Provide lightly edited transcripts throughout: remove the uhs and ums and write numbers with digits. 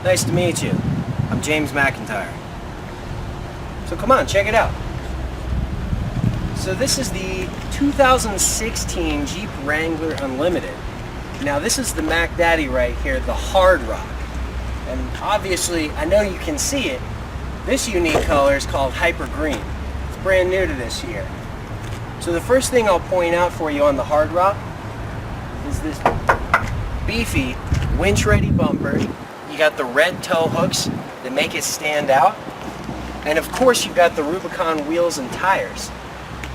Nice to meet you. I'm James McIntyre. So come on, check it out. So this is the 2016 Jeep Wrangler Unlimited. Now this is the Mac Daddy right here, the Hard Rock. And obviously, I know you can see it, this unique color is called Hyper Green. It's brand new to this year. So the first thing I'll point out for you on the Hard Rock is this beefy winch-ready bumper. You got the red tow hooks that make it stand out. And of course you've got the Rubicon wheels and tires.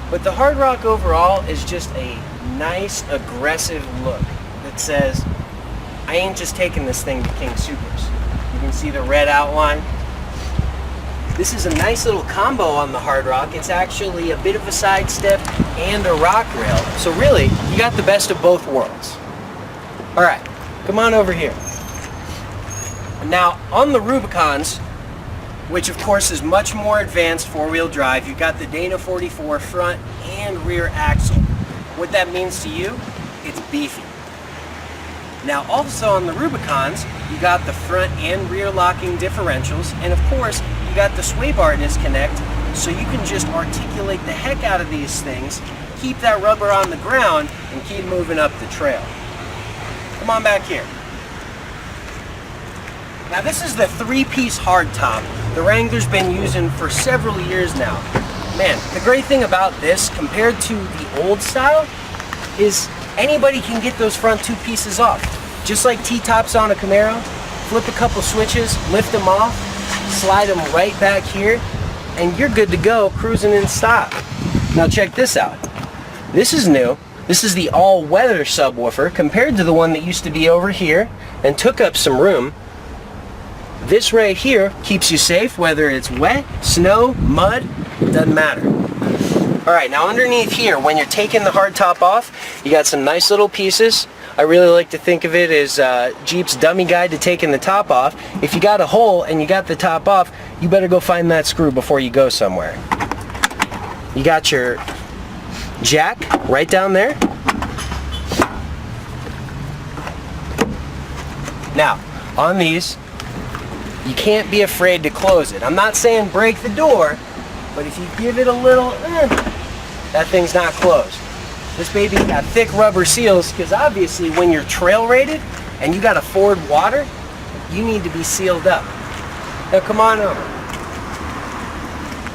But the Hard Rock overall is just a nice, aggressive look that says, I ain't just taking this thing to King Supers. You can see the red outline. This is a nice little combo on the Hard Rock. It's actually a bit of a sidestep and a rock rail. So really, you got the best of both worlds. All right, come on over here. Now, on the Rubicons, which of course is much more advanced four-wheel drive, you've got the Dana 44 front and rear axle. What that means to you, it's beefy. Now also on the Rubicons, you got the front and rear locking differentials, and of course, you got the sway bar disconnect, so you can just articulate the heck out of these things, keep that rubber on the ground, and keep moving up the trail. Come on back here. Now this is the three-piece hardtop the Wrangler's been using for several years now. Man, the great thing about this compared to the old style is anybody can get those front two pieces off. Just like T-tops on a Camaro, flip a couple switches, lift them off, slide them right back here, and you're good to go cruising in style. Now check this out. This is new. This is the all-weather subwoofer compared to the one that used to be over here and took up some room. This right here keeps you safe whether it's wet, snow, mud, doesn't matter. Alright, now underneath here, when you're taking the hardtop off, you got some nice little pieces. I really like to think of it as Jeep's dummy guide to taking the top off. If you got a hole and you got the top off, you better go find that screw before you go somewhere. You got your jack right down there. Now, on these, you can't be afraid to close it. I'm not saying break the door, but if you give it a little, that thing's not closed. This baby's got thick rubber seals because obviously when you're trail rated and you got to ford water, you need to be sealed up. Now come on over.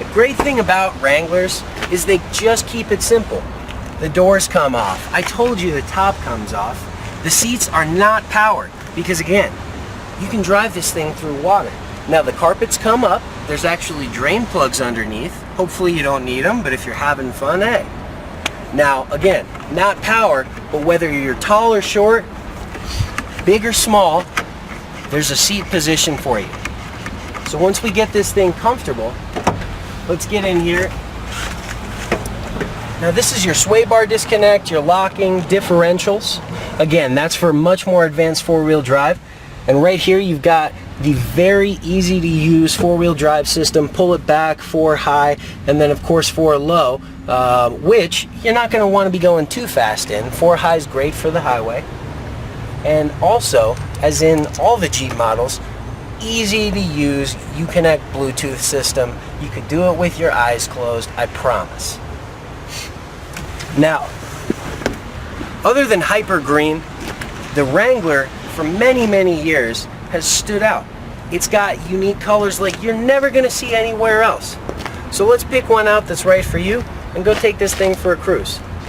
The great thing about Wranglers is they just keep it simple. The doors come off. I told you the top comes off. The seats are not powered because again, you can drive this thing through water. Now the carpets come up. There's actually drain plugs underneath. Hopefully you don't need them, but if you're having fun, hey. Now again, not powered, but whether you're tall or short, big or small, there's a seat position for you. So once we get this thing comfortable, let's get in here. Now this is your sway bar disconnect, your locking differentials. Again, that's for much more advanced four-wheel drive. And right here you've got the very easy to use four-wheel drive system. Pull it back, 4 high, and then of course 4 low, which you're not going to want to be going too fast in. 4 high is great for the highway. And also, as in all the Jeep models, easy to use Uconnect Bluetooth system. You could do it with your eyes closed, I promise. Now, other than Hyper Green, the Wrangler for many, many years has stood out. It's got unique colors like you're never going to see anywhere else. So let's pick one out that's right for you and go take this thing for a cruise.